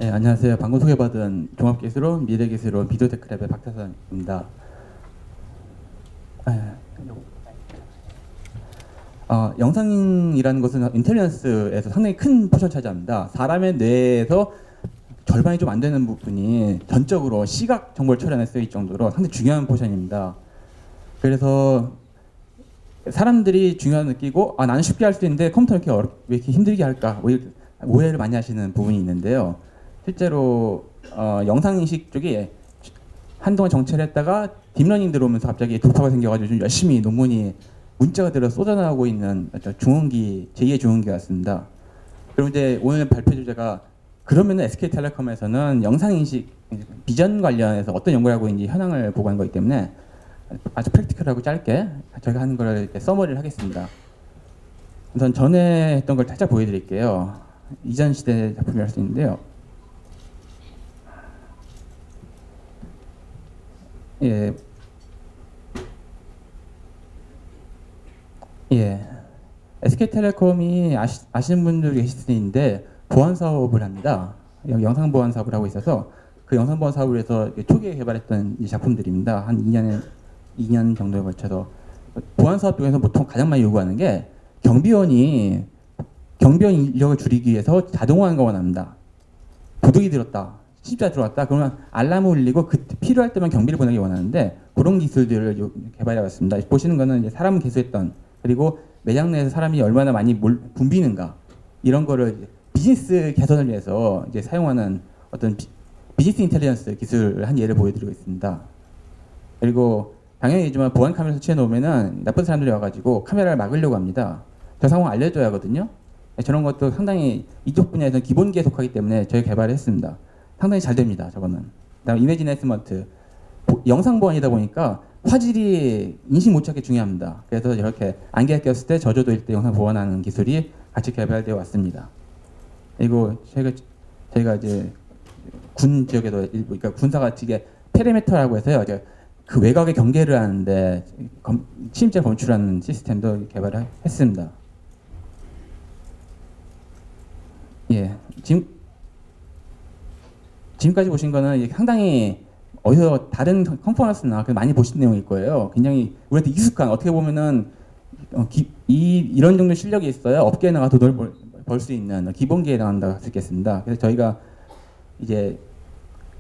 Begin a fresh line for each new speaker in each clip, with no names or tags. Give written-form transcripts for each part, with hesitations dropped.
네, 안녕하세요. 방금 소개받은 종합기술원 미래기술원 비디오테크랩의 박태선입니다. 영상이라는 것은 인텔리전스에서 상당히 큰 포션을 차지합니다. 사람의 뇌에서 절반이 좀 안 되는 부분이 전적으로 시각 정보를 처리하는 데 쓰일 정도로 상당히 중요한 포션입니다. 그래서 사람들이 중요한 느끼고 나는 쉽게 할 수 있는데 컴퓨터 왜 이렇게 힘들게 할까 오해를 많이 하시는 부분이 있는데요. 실제로 영상인식 쪽이 한동안 정체를 했다가 딥러닝 들어오면서 갑자기 돌파가 생겨가지고 좀 열심히 논문이 문자가 들어 쏟아나오고 있는 중흥기, 제2의 중흥기 같습니다. 그리고 이제 오늘 발표 주제가 그러면 SK텔레콤에서는 영상인식, 비전 관련해서 어떤 연구를 하고 있는지 현황을 보고하는 거기 때문에 아주 프랙티컬하고 짧게 저희가 하는 걸 서머리를 하겠습니다. 우선 전에 했던 걸 살짝 보여드릴게요. 이전 시대 작품이 할 수 있는데요. 예. SK텔레콤이 아시는 분들 계실 텐데 보안 사업을 합니다. 영상 보안 사업을 하고 있어서 그 영상 보안 사업을 해서 초기에 개발했던 이 작품들입니다. 한 2년 정도에 걸쳐서 보안 사업 중에서 보통 가장 많이 요구하는 게 경비원 인력을 줄이기 위해서 자동화하는 거 원합니다. 도둑이 들었다, 침입자 들어왔다 그러면 알람을 울리고 그때 필요할 때만 경비를 보내기 원하는데 그런 기술들을 개발해 왔습니다. 보시는 거는 이제 사람 개수했던 그리고 매장 내에서 사람이 얼마나 많이 붐비는가 이런 거를 비즈니스 개선을 위해서 이제 사용하는 어떤 비즈니스 인텔리전스 기술을 한 예를 보여드리고 있습니다. 그리고 당연히지만 보안 카메라 설치해 놓으면은 나쁜 사람들이 와가지고 카메라를 막으려고 합니다. 저 상황 알려줘야 하거든요. 저런 것도 상당히 이쪽 분야에서 기본기에 속하기 때문에 저희 개발을 했습니다. 상당히 잘 됩니다. 저거는. 그다음 이미지 네스먼트 영상 보안이다 보니까 화질이 인식 못 찾기 중요합니다. 그래서 이렇게 안개가 꼈을 때 저조도일 때 영상 보안하는 기술이 같이 개발되어 왔습니다. 그리고 저희가 이제 군 지역에도 일부, 그러니까 군사가 이게 페리메터라고 해서요. 이제 그 외곽의 경계를 하는데 침입자 검출하는 시스템도 개발을 했습니다. 예, 지금까지 보신 거는 상당히 어디서 다른 컨퍼런스나 많이 보신 내용일 거예요. 굉장히 우리한테 익숙한 어떻게 보면은 이런 정도 실력이 있어야 업계에 나가서 돈을 벌 수 있는 기본기에 해당한다고 할 수 있겠습니다. 그래서 저희가 이제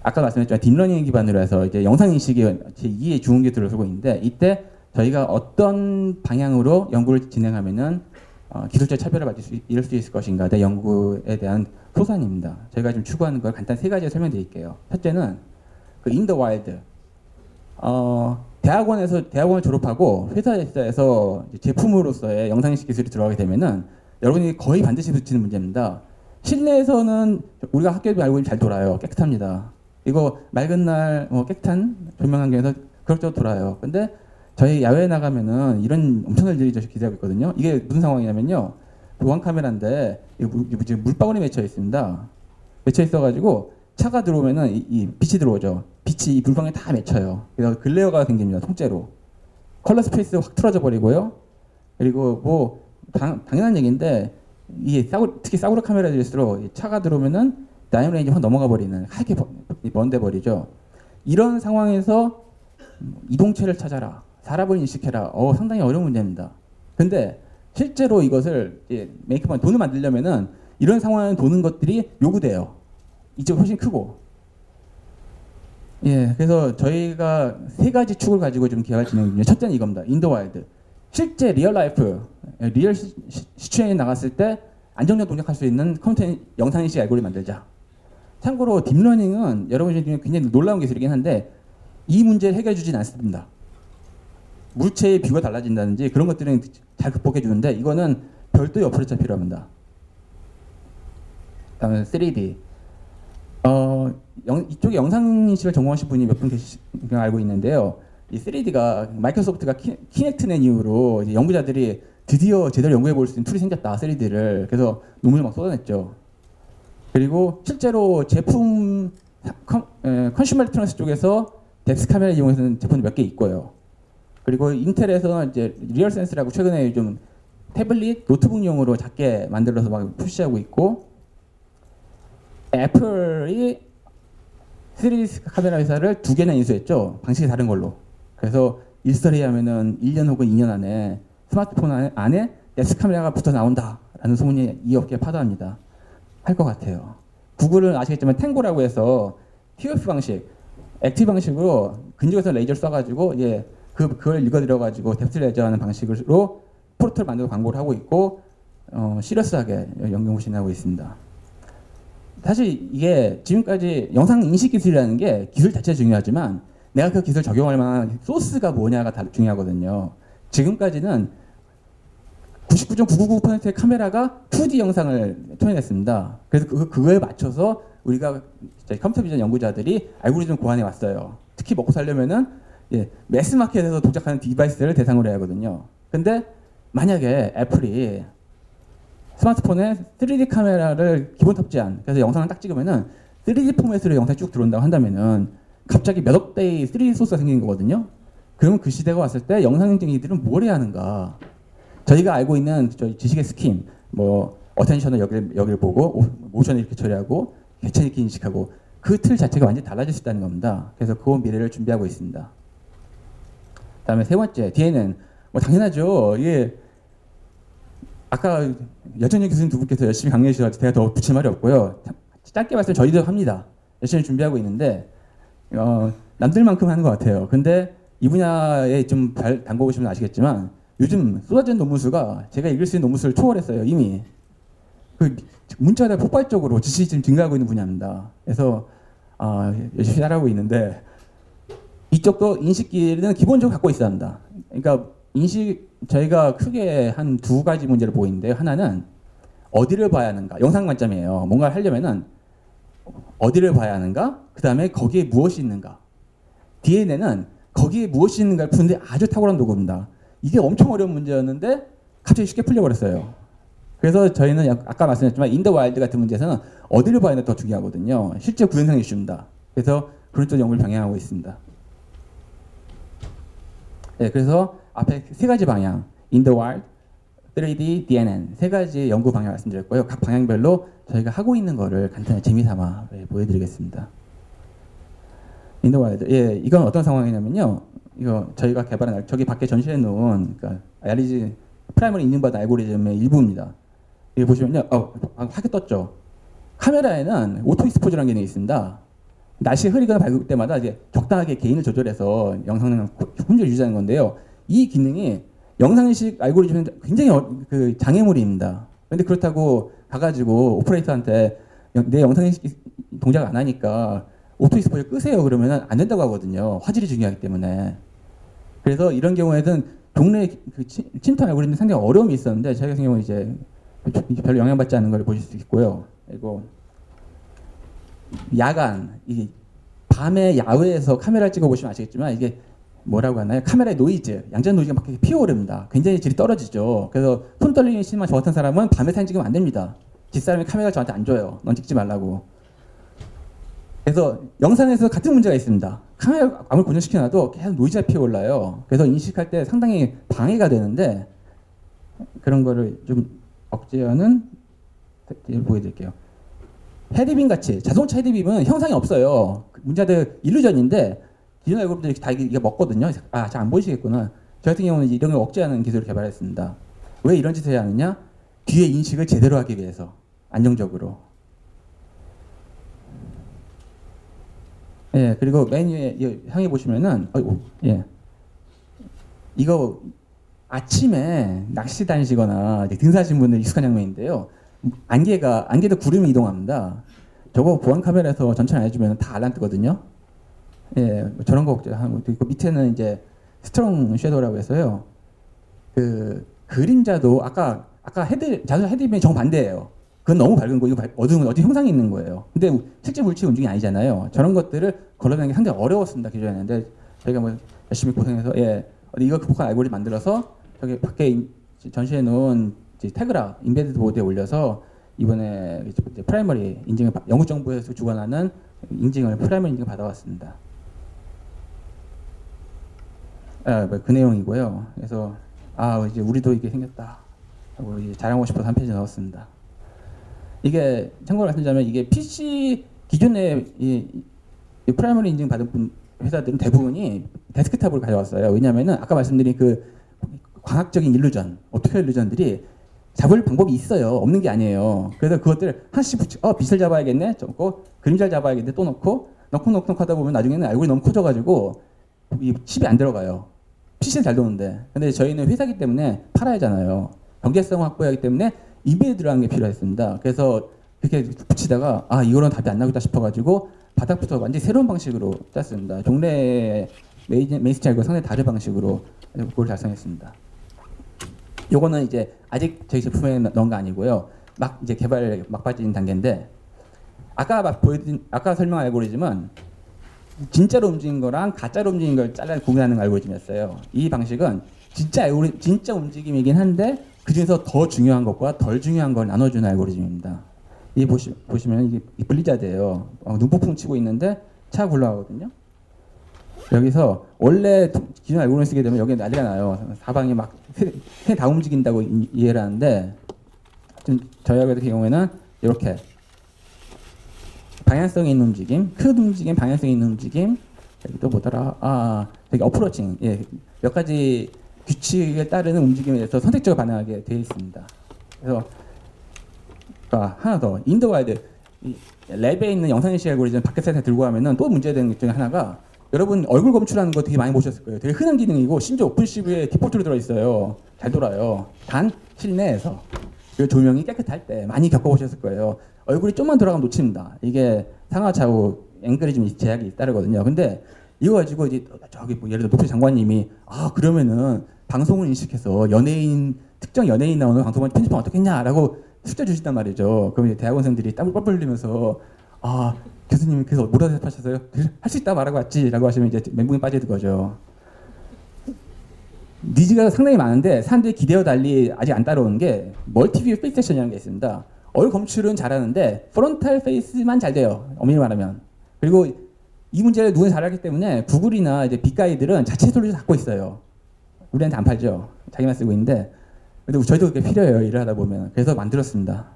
아까 말씀했지만 딥러닝 기반으로 해서 이제 영상인식이 제2의 중흥기술을 쓰고 있는데 이때 저희가 어떤 방향으로 연구를 진행하면은 기술적 차별을 이룰 수 있을 것인가 대 연구에 대한 소산입니다. 저희가 지금 추구하는 걸 간단 3가지 설명드릴게요. 첫째는 그 in the wild. 대학원을 졸업하고 회사에서 제품으로서의 영상인식 기술이 들어가게 되면은 여러분이 거의 반드시 부딪히는 문제입니다. 실내에서는 우리가 학교에도 알고 잘 돌아요. 깨끗합니다. 이거 맑은 날 깨끗한 조명 환경에서 그럭저럭 돌아요. 근데 저희 야외에 나가면은 이런 엄청난 일이 기대하고 있거든요. 이게 무슨 상황이냐면요. 보안 카메라인데 물방울이 맺혀 있습니다. 맺혀 있어가지고 차가 들어오면은 이 빛이 들어오죠. 빛이 이 물방울에 다 맺혀요. 그래서 글레어가 생깁니다. 통째로. 컬러 스페이스 확 틀어져 버리고요. 그리고 당연한 얘기인데 이게 특히 싸구려 카메라들일수록 차가 들어오면은 나이온 레인지 확 넘어가 버리는 하얗게 먼데 버리죠. 이런 상황에서 이동체를 찾아라, 사람을 인식해라. 상당히 어려운 문제입니다. 근데 실제로 이것을 메이크업 돈을 만들려면은 이런 상황에 도는 것들이 요구돼요. 이쪽 훨씬 크고. 그래서 저희가 3가지 축을 가지고 좀 개발 진행 중이에요. 첫째는 이겁니다. 인더와일드. 실제 리얼 시츄에이션에 나갔을 때 안정적 동작할 수 있는 컴퓨터 영상인식 알고리즘 만들자. 참고로 딥러닝은 여러분이 중에 굉장히 놀라운 기술이긴 한데 이 문제를 해결해 주진 않습니다. 물체의 뷰가 달라진다든지 그런 것들은 잘 극복해 주는데 이거는 별도의 어프로치가 필요합니다. 다음에 3D. 이쪽에 영상인식을 전공하신 분이 몇 분 알고 있는데요. 이 3D가 마이크로소프트가 키넥트 낸 이후로 이제 연구자들이 드디어 제대로 연구해 볼 수 있는 툴이 생겼다, 3D를. 그래서 논문을 막 쏟아냈죠. 그리고 실제로 제품 컨슈머 일렉트로닉스 쪽에서 뎁스 카메라 이용해서는 제품이 몇 개 있고요. 그리고 인텔에서는 이제 리얼 센스라고 최근에 요즘 태블릿, 노트북용으로 작게 만들어서 막 푸시하고 있고, 애플이 3D 카메라 회사를 2개나 인수했죠. 방식이 다른 걸로. 그래서 일설에 하면은 1년 혹은 2년 안에 스마트폰 안에 넥스 카메라가 붙어 나온다라는 소문이 이 업계에 파다합니다. 할 것 같아요. 구글은 아시겠지만 탱고라고 해서 TF 방식, 액티브 방식으로 근접에서 레이저를 쏴가지고 그걸 읽어들여가지고 뎁스 레저하는 방식으로 프로토를 만들어 광고를 하고 있고 시리어스하게 연구 진행하고 있습니다. 사실 이게 지금까지 영상 인식 기술이라는 게 기술 자체가 중요하지만 내가 그 기술 적용할 만한 소스가 뭐냐가 다 중요하거든요. 지금까지는 99.999%의 카메라가 2D 영상을 토해냈습니다. 그래서 그거에 맞춰서 우리가 컴퓨터 비전 연구자들이 알고리즘 고안해 왔어요. 특히 먹고 살려면은 매스마켓에서 동작하는 디바이스를 대상으로 해야 하거든요. 근데 만약에 애플이 스마트폰에 3D 카메라를 기본 탑재한 그래서 영상을 딱 찍으면은 3D 포맷으로 영상이 쭉 들어온다고 한다면은 갑자기 몇억 대의 3D 소스가 생기는 거거든요. 그러면 그 시대가 왔을 때 영상쟁이들은 뭘 해야 하는가? 저희가 알고 있는 저희 지식의 스킨, 뭐 어텐션을 여기를 보고 모션을 이렇게 처리하고 개체 이렇게 인식하고 그 틀 자체가 완전히 달라질 수 있다는 겁니다. 그래서 그 미래를 준비하고 있습니다. 그다음에 세 번째, 뒤에는 뭐 당연하죠. 이게 아까 여전히 교수님 두 분께서 열심히 강의해 주셔서 제가 더 붙일 말이 없고요. 짧게 말씀 저희도 합니다. 열심히 준비하고 있는데 남들만큼 하는 것 같아요. 근데 이 분야에 좀 담궈 보시면 아시겠지만 요즘 쏟아진 논문 수가 제가 읽을 수 있는 논문 수를 초월했어요. 이미 그 문자가 폭발적으로 지식이 지금 증가하고 있는 분야입니다. 그래서 열심히 따라하고 있는데 이쪽도 인식기는 기본적으로 갖고 있어야 합니다. 그러니까 저희가 크게 한 두 가지 문제를 보고 있는데요. 하나는 어디를 봐야 하는가, 영상 관점이에요. 뭔가를 하려면은 어디를 봐야 하는가, 그 다음에 거기에 무엇이 있는가. DNA는 거기에 무엇이 있는가를 푸는데 아주 탁월한 도구입니다. 이게 엄청 어려운 문제였는데 갑자기 쉽게 풀려버렸어요. 그래서 저희는 아까 말씀드렸지만 인더 와일드 같은 문제에서는 어디를 봐야 하는 게 더 중요하거든요. 실제 구현상 이슈입니다. 그래서 그런 쪽 연구를 병행하고 있습니다. 네, 그래서 앞에 세 가지 방향, In the Wild, 3D, DNN 세 가지 연구 방향 말씀드렸고요. 각 방향별로 저희가 하고 있는 거를 간단히 재미삼아 보여드리겠습니다. In the Wild, 이건 어떤 상황이냐면요. 이거 저희가 개발한 저기 밖에 전시해 놓은 그러니까 알리지 프라이머리 인증받은 알고리즘의 일부입니다. 여기 보시면요, 하게 떴죠. 카메라에는 오토 익스포즈라는 기능이 있습니다. 날씨 흐리거나 밝을 때마다 이제 적당하게 게인을 조절해서 영상을 품질을 유지하는 건데요. 이 기능이 영상인식 알고리즘은 굉장히 그 장애물입니다. 그런데 그렇다고 가가지고 오퍼레이터한테 내 영상인식 동작 안 하니까 오토 익스포즈 끄세요 그러면 안 된다고 하거든요. 화질이 중요하기 때문에. 그래서 이런 경우에는 종래 그 침투 알고리즘이 상당히 어려움이 있었는데 저희 같은 경우는 이제 별로 영향받지 않는 걸 보실 수 있고요. 그리고 야간, 이게 밤에 야외에서 카메라를 찍어보시면 아시겠지만 이게 뭐라고 하나요? 카메라의 노이즈, 양자 노이즈가 막 피어오릅니다. 굉장히 질이 떨어지죠. 그래서 손 떨리는 심한 저 같은 사람은 밤에 사진 찍으면 안 됩니다. 뒷사람이 카메라를 저한테 안 줘요. 넌 찍지 말라고. 그래서 영상에서 같은 문제가 있습니다. 카메라 아무리 고정시켜놔도 계속 노이즈가 피어올라요. 그래서 인식할 때 상당히 방해가 되는데 그런 거를 좀 억제하는 보여드릴게요. 헤드빔 같이 자동차 헤드빔은 형상이 없어요. 문제들 일루전인데 기존 알고리즘들이 다 이게 먹거든요. 잘 안 보이시겠구나. 저 같은 경우는 이런 걸 억제하는 기술을 개발했습니다. 왜 이런 짓을 해야 하느냐? 뒤에 인식을 제대로 하기 위해서 안정적으로. 예, 그리고 맨 위에 향해 보시면은 이거 아침에 낚시 다니시거나 등산하시는 분들 익숙한 장면인데요. 안개도 구름이 이동합니다. 저거 보안 카메라에서 전체 안 해주면 다 알람 뜨거든요. 예, 저런 거 하고 있고 밑에는 이제 스트롱 섀도우라고 해서요. 그 그림자도 아까 자동차 헤드빔이 정반대예요. 그건 너무 밝은 거, 이거 어두운 형상이 있는 거예요. 근데 실제 물체 움직임이 아니잖아요. 저런 것들을 걸러내는 게 상당히 어려웠습니다. 기존에는. 근데 저희가 뭐 열심히 고생해서 이거 극복한 알고리즘 만들어서 저기 밖에 전시해 놓은 태그라 인베디드 보드에 올려서 이번에 프라이머리 인증을 영국 정부에서 주관하는 인증을 프라이머리 인증을 받아왔습니다. 그 내용이고요. 그래서 이제 우리도 이게 생겼다 하고 이제 자랑하고 싶어서 한 페이지 넣었습니다. 이게 참고로 말씀드리자면 이게 PC 기존에 이 프라이머리 인증 받은 회사들은 대부분이 데스크탑을 가져왔어요. 왜냐하면은 아까 말씀드린 그 과학적인 일루전, 옵티컬 일루전들이 잡을 방법이 있어요. 없는 게 아니에요. 그래서 그것들 하나씩 빛을 잡아야겠네, 적고 그림자를 잡아야겠네, 또 넣고 하다 보면 나중에는 얼굴이 너무 커져가지고 이 칩이 안 들어가요. PC는 잘 도는데. 근데 저희는 회사기 때문에 팔아야 하잖아요. 경제성을 확보하기 때문에 입에 들어가는 게 필요했습니다. 그래서 그렇게 붙이다가 이거는 답이 안 나오겠다 싶어가지고 바닥부터 완전히 새로운 방식으로 짰습니다. 종래 메인스타일과 상당히 다른 방식으로 그걸 달성했습니다. 요거는 이제 아직 저희 제품에 넣은 거 아니고요. 막 이제 개발 막바진 단계인데 아까 설명한 알고리즘은 진짜로 움직인 거랑 가짜로 움직인 걸 잘라 구분하는 알고리즘이었어요. 이 방식은 진짜 움직임이긴 한데 그 중에서 더 중요한 것과 덜 중요한 걸 나눠주는 알고리즘입니다. 이 보시면 이게 블리자드예요. 눈폭풍 치고 있는데 차가 굴러가거든요. 여기서 원래 기존 알고리즘 쓰게 되면 여기 난리가 나요. 사방이 막 새 다 움직인다고 이해를 하는데 저희 같은 경우에는 이렇게 방향성이 있는 움직임, 큰 움직임, 방향성이 있는 움직임, 여기 또 뭐더라? 여기 어프로칭, 몇 가지 규칙에 따르는 움직임에 대해서 선택적으로 반응하게 되어 있습니다. 그래서 하나 더, 인더와이드 랩에 있는 영상인식 알고리즘 밖에서 들고 가면은 또 문제되는 것 중에 하나가 여러분 얼굴 검출하는 거 되게 많이 보셨을 거예요. 되게 흔한 기능이고 심지어 오픈시브에 디폴트로 들어있어요. 잘 돌아요. 단 실내에서 그 조명이 깨끗할 때 많이 겪어보셨을 거예요. 얼굴이 좀만 돌아가면 놓칩니다. 이게 상하 좌우 앵글이 좀 제약이 따르거든요. 근데 이거 가지고 이제 저기 예를 들어 노표 장관님이 그러면은 방송을 인식해서 특정 연예인 나오는 방송을 편집하면 어떻겠냐라고 숙제 주신단 말이죠. 그럼 이제 대학원생들이 땀을 뻘뻘 흘리면서 교수님이 그래서 뭐라 대답하셨어요? 할 수 있다 말하고 왔지라고 하시면 이제 멘붕에 빠지는 거죠. 니즈가 상당히 많은데 사람들이 기대와 달리 아직 안 따라오는 게 멀티뷰 페이스 세션이라는 게 있습니다. 얼굴 검출은 잘하는데 프론탈 페이스만 잘 돼요. 엄밀히 말하면. 그리고 이 문제를 누군가 잘 알기 때문에 구글이나 이제 빅가이들은 자체 솔루션 갖고 있어요. 우리한테 안 팔죠. 자기만 쓰고 있는데. 근데 저희도 그게 필요해요. 일을 하다 보면. 그래서 만들었습니다.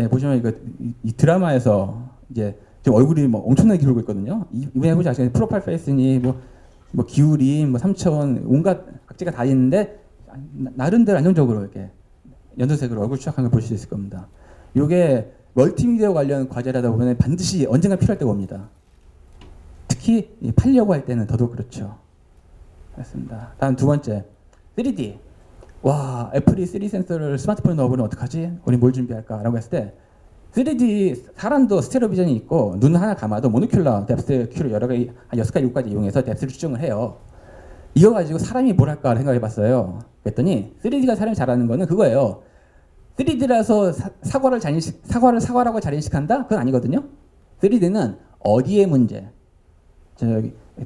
보시면 이 드라마에서 이제 지금 얼굴이 뭐 엄청나게 기울고 있거든요. 이번에 해보지 아시겠어요? 프로파일 페이스니 뭐 기울임, 뭐 3차원 온갖 각지가 다 있는데 나름대로 안정적으로 이렇게 연두색으로 얼굴 추적하는 걸 볼 수 있을 겁니다. 이게 멀티미디어 관련 과제라다 보면 반드시 언젠가 필요할 때가 옵니다. 특히 팔려고 할 때는 더더욱 그렇죠. 맞습니다. 다음 두 번째, 3D. 애플이 3D 센서를 스마트폰에 넣어보면 어떡하지? 우리 뭘 준비할까? 라고 했을 때 3D, 사람도 스테레오 비전이 있고 눈 하나 감아도 모노큘러 뎁스 큐를 여러 가지, 한 6가지, 7가지 이용해서 뎁스를 추정을 해요. 이거 가지고 사람이 뭘 할까 생각해 봤어요. 그랬더니 3D가 사람이 잘하는 거는 그거예요. 3D라서 사과라고 잘 인식한다? 그건 아니거든요. 3D는 어디의 문제,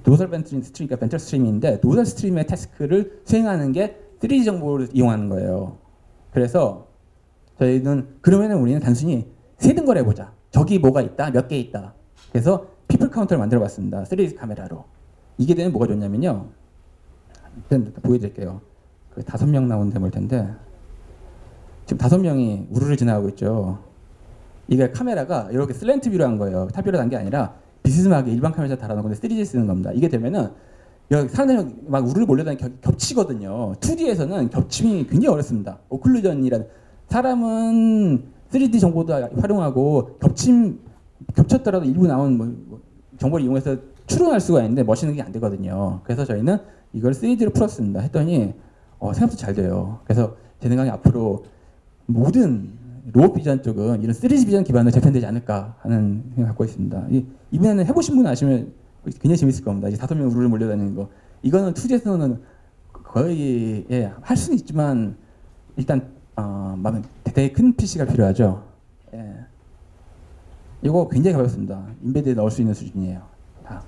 노설 벤틀 스트림이니까 벤틀 스트림인데 노설 스트림의 태스크를 수행하는 게 3D 정보를 이용하는 거예요. 그래서 저희는 그러면은 우리는 단순히 세등걸 해보자. 저기 뭐가 있다, 몇 개 있다. 그래서 피플 카운터를 만들어봤습니다. 3D 카메라로. 이게 되면 뭐가 좋냐면요. 일단 보여드릴게요. 5명 나온 데모일 텐데 지금 5명이 우르르 지나가고 있죠. 이게 카메라가 이렇게 슬랜트 뷰로 한 거예요. 탑뷰로 한 게 아니라 비스듬하게 일반 카메라에서 달아놓은 건데 3D 쓰는 겁니다. 이게 되면은 여기 사람들이 막 우르르 몰려다니는 겹치거든요. 2D에서는 겹침이 굉장히 어렵습니다. 오클루전이라는 사람은 3D 정보도 활용하고 겹쳤더라도 일부 나온 정보를 이용해서 추론할 수가 있는데 멋있는 게 안 되거든요. 그래서 저희는 이걸 3D로 풀었습니다. 했더니 생각보다 잘 돼요. 그래서 제 생각에 앞으로 모든 로봇 비전 쪽은 이런 3D 비전 기반으로 재편되지 않을까 하는 생각 갖고 있습니다. 이번에는 해보신 분 아시면 굉장히 재밌을 겁니다. 이 5명 우르르 몰려다니는 거. 이거는 2D에서는 거의 할 수는 있지만 일단 되게 큰 PC가 필요하죠. 이거 굉장히 가볍습니다. 인베드에 넣을 수 있는 수준이에요. 다.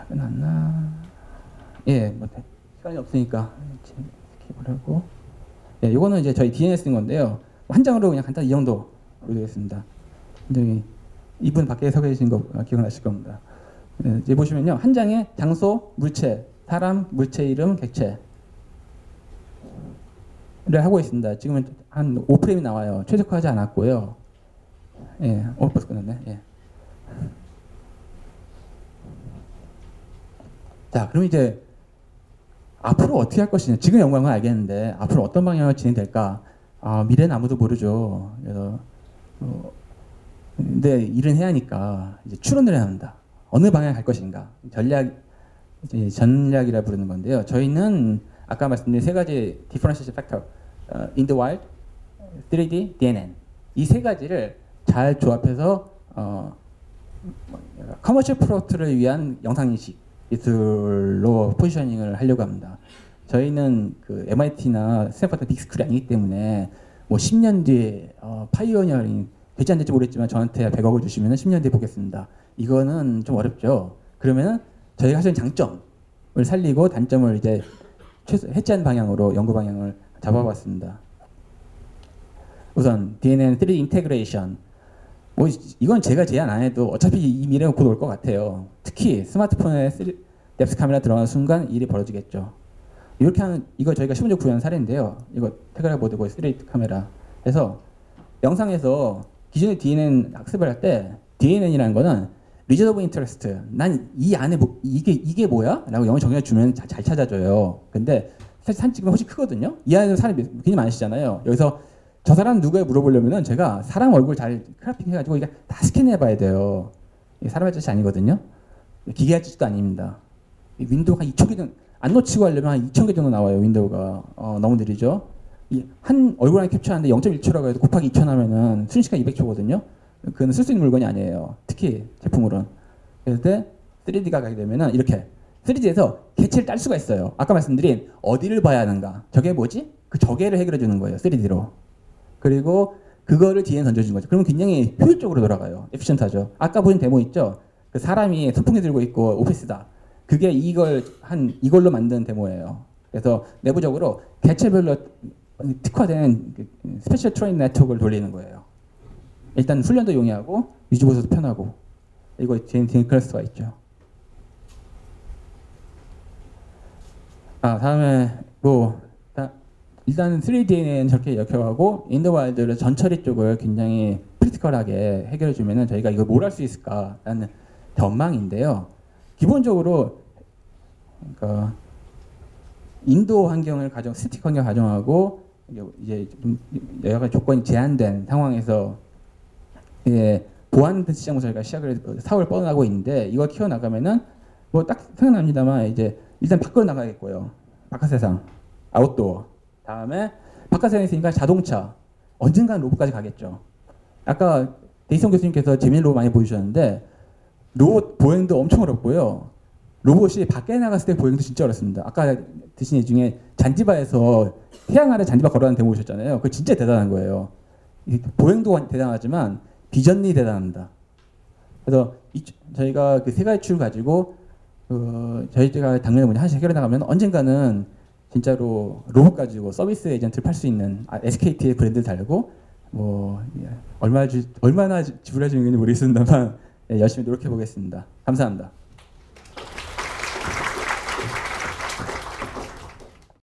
끝났나? 시간이 없으니까 스킵을 하고. 이거는 이제 저희 DNS 쓴 건데요. 한 장으로 그냥 간단히 이 정도 보여드리겠습니다. 근데 이분 밖에 서 계신 거 기억나실 겁니다. 이제 보시면요. 한 장에 장소, 물체, 사람, 물체 이름, 객체. 하고 있습니다. 지금은 한 5프레임이 나와요. 최적화하지 않았고요. 예, 벌써 끝났네. 예. 자, 그럼 이제 앞으로 어떻게 할 것이냐. 지금 연구한 건 알겠는데 앞으로 어떤 방향으로 진행될까? 미래는 아무도 모르죠. 그래서 근데 일은 해야 하니까 이제 추론을 해야 합니다. 어느 방향 갈 것인가? 전략이라 부르는 건데요. 저희는 아까 말씀드린 세 가지 differentiation factor, in the wild, 3D, DNN 이 세 가지를 잘 조합해서 커머셜 프로덕트를 위한 영상인식 기술로 포지셔닝을 하려고 합니다. 저희는 그 MIT나 스탠퍼드 빅스쿨이 아니기 때문에 뭐 10년 뒤에 파이오니어링 될지 안 될지 모르겠지만 저한테 100억을 주시면 10년 뒤에 보겠습니다. 이거는 좀 어렵죠. 그러면 저희가 하시는 장점을 살리고 단점을 이제 해체한 방향으로 연구 방향을 잡아봤습니다. 우선 DNN 3D 인테그레이션. 뭐 이건 제가 제안 안 해도 어차피 이 미래는 곧 올 것 같아요. 특히 스마트폰에 뎁스 카메라 들어가는 순간 일이 벌어지겠죠. 이렇게 하는 이거 저희가 시범적으로 구현한 사례인데요. 이거 테그라 보드고 3D 카메라 해서 영상에서 기존의 DNN 학습을 할 때 DNN이라는 거는 Region of Interest. 난 이 안에 이게 뭐야? 라고 영어 정의해 주면 잘 찾아줘요. 근데 사실 사진 찍으면 훨씬 크거든요. 이 안에서 사람이 굉장히 많으시잖아요. 여기서 저 사람 누구에 물어보려면은 제가 사람 얼굴 잘 크라핑 해가지고 이게 다 스캔해봐야 돼요. 이게 사람의 짓이 아니거든요. 기계의 짓도 아닙니다. 윈도우가 2,000개 안 놓치고 하려면 한 2,000개 정도 나와요. 윈도우가 너무 느리죠. 한 얼굴 하나 캡처하는데 0.1초라고 해도 곱하기 2,000 하면은 순식간 200초거든요. 그건 쓸 수 있는 물건이 아니에요. 특히 제품으로는. 그럴 때 3D가 가게 되면은 이렇게 3D에서 개체를 딸 수가 있어요. 아까 말씀드린 어디를 봐야 하는가. 저게 뭐지? 그 저게를 해결해 주는 거예요. 3D로. 그리고 그거를 뒤에 던져주는 거죠. 그러면 굉장히 효율적으로 돌아가요. 에피션트하죠. 아까 보신 데모 있죠? 그 사람이 선풍기 들고 있고 오피스다. 그게 이걸로 만든 데모예요. 그래서 내부적으로 개체별로 특화된 스페셜 트레인 네트워크를 돌리는 거예요. 일단 훈련도 용이하고 유지보수도 편하고 이거 DNN 클래스가 있죠. 다음에 일단 3D는 저렇게 역효하고 인더와일드를 전처리 쪽을 굉장히 크리티컬하게 해결해주면은 저희가 이걸 뭘 할 수 있을까라는 전망인데요. 기본적으로 그러니까 인도 환경을 스틱 환경 가정하고 이제 좀 여러 가지 조건이 제한된 상황에서 보안 시장으로 저희가 사업을 뻗어나가고 있는데 이걸 키워나가면은 뭐 딱 생각납니다만 이제 일단 밖으로 나가겠고요. 바깥 세상, 아웃도어. 다음에 바깥 세상에 있으니까 자동차. 언젠가는 로봇까지 가겠죠. 아까 데이성 교수님께서 재미있는 로봇 많이 보여주셨는데 로봇 보행도 엄청 어렵고요. 로봇이 밖에 나갔을 때 보행도 진짜 어렵습니다. 아까 드신 예 중에 잔지바에서 태양 아래 잔지바 걸어가는 데모 보셨잖아요. 그거 진짜 대단한 거예요. 보행도 대단하지만 비전이 대단합니다. 그래서 저희가 그 세 가지 추를 가지고 저희가 당면에 문제 하나씩 해결해 나가면 언젠가는 진짜로 로봇 가지고 서비스 에이전트를 팔 수 있는 SKT의 브랜드를 달고 뭐 얼마나 지불해 주는 건지 모르겠습니다만 열심히 노력해 보겠습니다. 감사합니다.